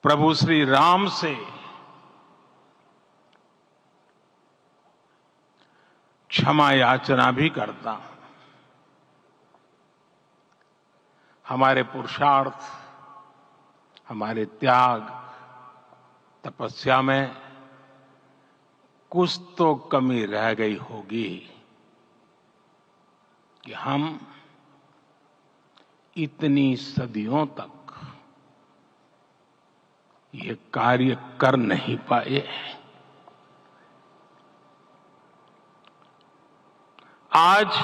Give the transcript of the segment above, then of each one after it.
प्रभु श्री राम से क्षमा याचना भी करता हूं। हमारे पुरुषार्थ, हमारे त्याग, तपस्या में कुछ तो कमी रह गई होगी कि हम इतनी सदियों तक ये कार्य कर नहीं पाए। आज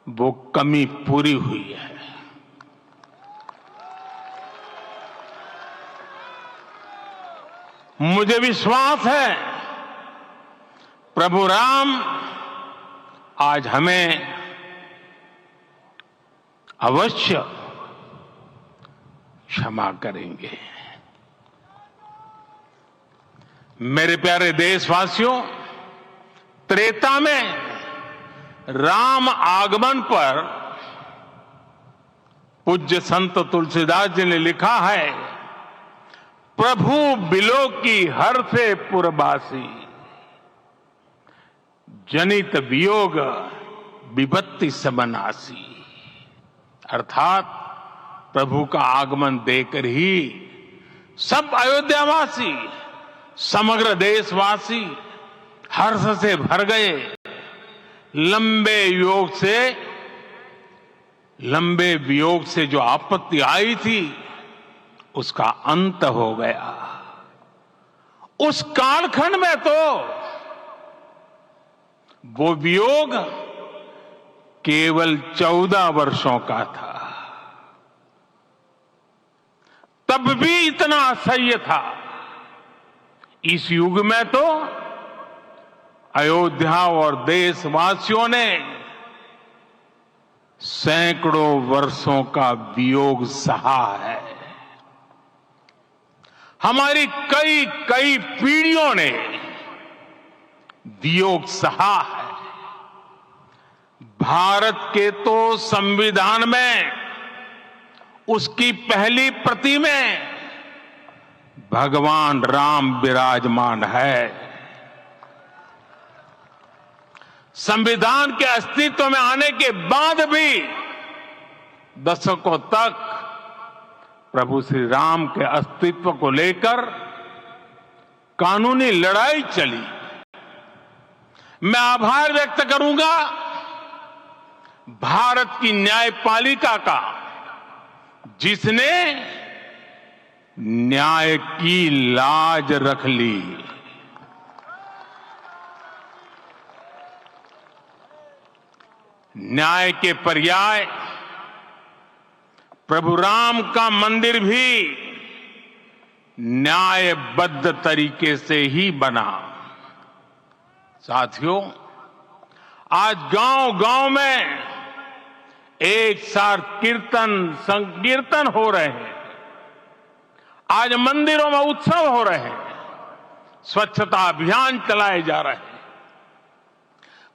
वो कमी पूरी हुई है। मुझे विश्वास है प्रभु राम आज हमें अवश्य क्षमा करेंगे। मेरे प्यारे देशवासियों, त्रेता में राम आगमन पर पूज्य संत तुलसीदास जी ने लिखा है, प्रभु बिलो की हर से पुरबासी, जनित वियोग विपत्ति समनासी। अर्थात प्रभु का आगमन देकर ही सब अयोध्यावासी, समग्र देशवासी हर्ष से भर गए। लंबे वियोग से जो आपत्ति आई थी उसका अंत हो गया। उस कालखंड में तो वो वियोग केवल 14 वर्षों का था, तब भी इतना असह्य था। इस युग में तो अयोध्या और देशवासियों ने सैकड़ों वर्षों का वियोग सहा है। हमारी कई कई पीढ़ियों ने वियोग सहा है। भारत के तो संविधान में उसकी पहली प्रति में भगवान राम विराजमान है। संविधान के अस्तित्व में आने के बाद भी दशकों तक प्रभु श्री राम के अस्तित्व को लेकर कानूनी लड़ाई चली। मैं आभार व्यक्त करूंगा भारत की न्यायपालिका का, जिसने न्याय की लाज रख ली। न्याय के पर्याय प्रभु राम का मंदिर भी न्यायबद्ध तरीके से ही बना। साथियों, आज गांव-गांव में एक साथ कीर्तन संकीर्तन हो रहे हैं। आज मंदिरों में उत्सव हो रहे हैं, स्वच्छता अभियान चलाए जा रहे हैं।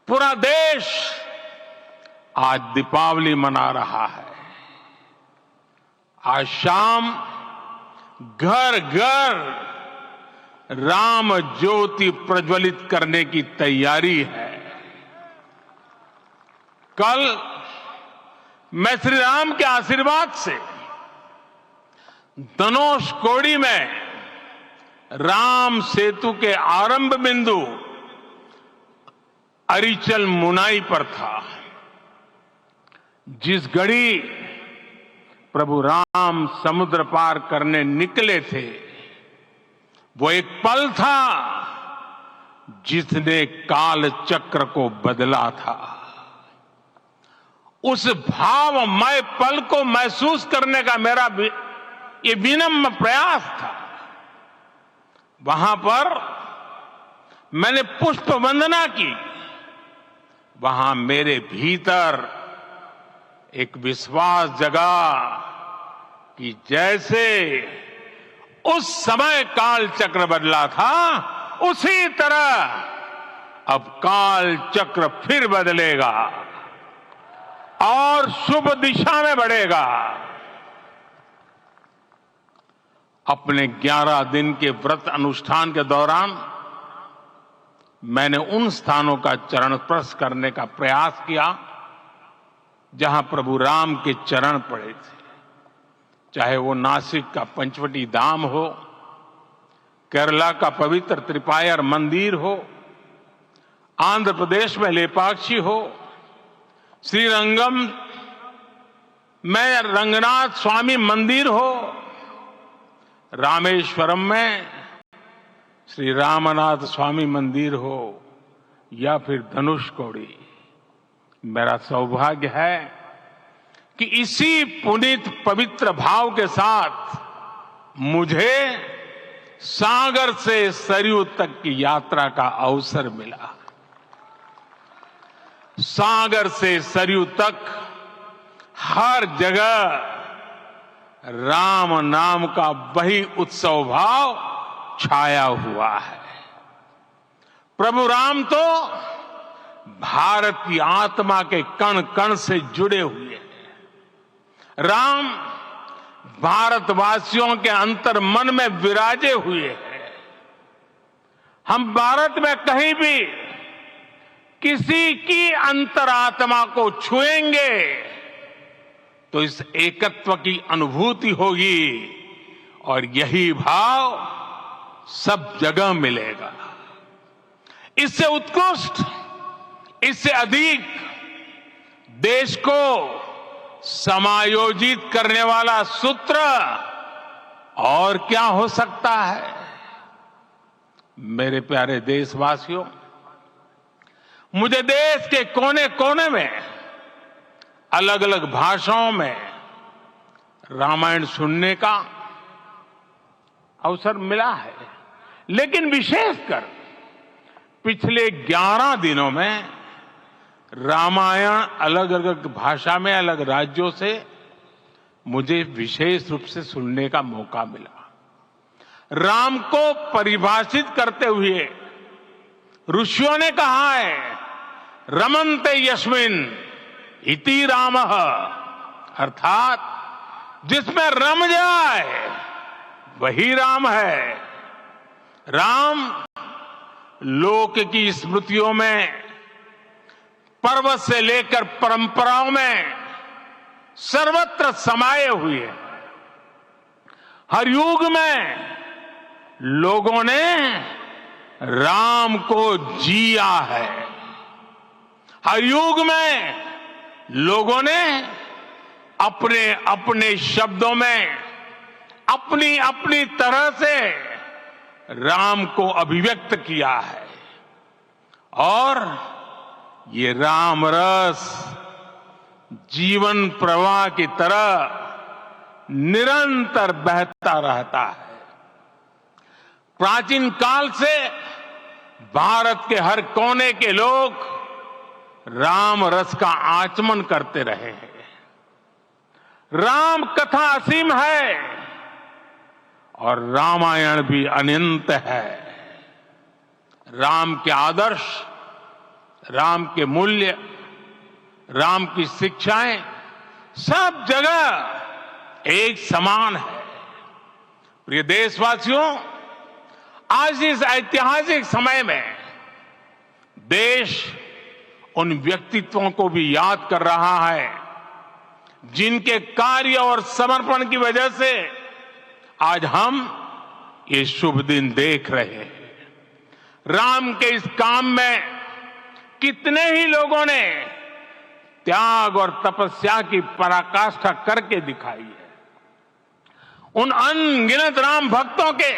पूरा देश आज दीपावली मना रहा है। आज शाम घर घर राम ज्योति प्रज्वलित करने की तैयारी है। कल मैं श्री राम के आशीर्वाद से धनुषकोडी में राम सेतु के आरंभ बिंदु अरिचल मुनाई पर था। जिस घड़ी प्रभु राम समुद्र पार करने निकले थे, वो एक पल था जिसने काल चक्र को बदला था। उस भावमय पल को महसूस करने का मेरा ये विनम्र प्रयास था। वहां पर मैंने पुष्प वंदना की। वहां मेरे भीतर एक विश्वास जगा कि जैसे उस समय काल चक्र बदला था, उसी तरह अब काल चक्र फिर बदलेगा और शुभ दिशा में बढ़ेगा। अपने 11 दिन के व्रत अनुष्ठान के दौरान मैंने उन स्थानों का चरण स्पर्श करने का प्रयास किया जहां प्रभु राम के चरण पड़े थे, चाहे वो नासिक का पंचवटी धाम हो, केरला का पवित्र त्रिपायर मंदिर हो, आंध्र प्रदेश में लेपाक्षी हो, श्रीरंगम में रंगनाथ स्वामी मंदिर हो, रामेश्वरम में श्री रामनाथ स्वामी मंदिर हो या फिर धनुषकोडी। मेरा सौभाग्य है कि इसी पुनीत पवित्र भाव के साथ मुझे सागर से सरयू तक की यात्रा का अवसर मिला। सागर से सरयू तक हर जगह राम नाम का वही उत्सव भाव छाया हुआ है। प्रभु राम तो भारत की आत्मा के कण कण से जुड़े हुए हैं। राम भारतवासियों के अंतर मन में विराजे हुए हैं। हम भारत में कहीं भी किसी की अंतरात्मा को छुएंगे तो इस एकत्व की अनुभूति होगी और यही भाव सब जगह मिलेगा। इससे उत्कृष्ट, इससे अधिक देश को समायोजित करने वाला सूत्र और क्या हो सकता है। मेरे प्यारे देशवासियों, मुझे देश के कोने कोने में अलग अलग भाषाओं में रामायण सुनने का अवसर मिला है, लेकिन विशेषकर पिछले 11 दिनों में रामायण अलग अलग भाषा में अलग राज्यों से मुझे विशेष रूप से सुनने का मौका मिला। राम को परिभाषित करते हुए ऋषियों ने कहा है, रमन्ते यस्मिन् इति रामः, अर्थात जिसमें रम जाए वही राम है। राम लोक की स्मृतियों में, पर्वत से लेकर परंपराओं में सर्वत्र समाये हुए हैं। हर युग में लोगों ने राम को जिया है। हर युग में लोगों ने अपने अपने शब्दों में अपनी अपनी तरह से राम को अभिव्यक्त किया है और ये राम रस जीवन प्रवाह की तरह निरंतर बहता रहता है। प्राचीन काल से भारत के हर कोने के लोग राम रस का आचमन करते रहे हैं। राम कथा असीम है और रामायण भी अनंत है। राम के आदर्श, राम के मूल्य, राम की शिक्षाएं सब जगह एक समान है। प्रिय देशवासियों, आज इस ऐतिहासिक समय में देश उन व्यक्तित्वों को भी याद कर रहा है जिनके कार्य और समर्पण की वजह से आज हम ये शुभ दिन देख रहे हैं। राम के इस काम में कितने ही लोगों ने त्याग और तपस्या की पराकाष्ठा करके दिखाई है। उन अनगिनत राम भक्तों के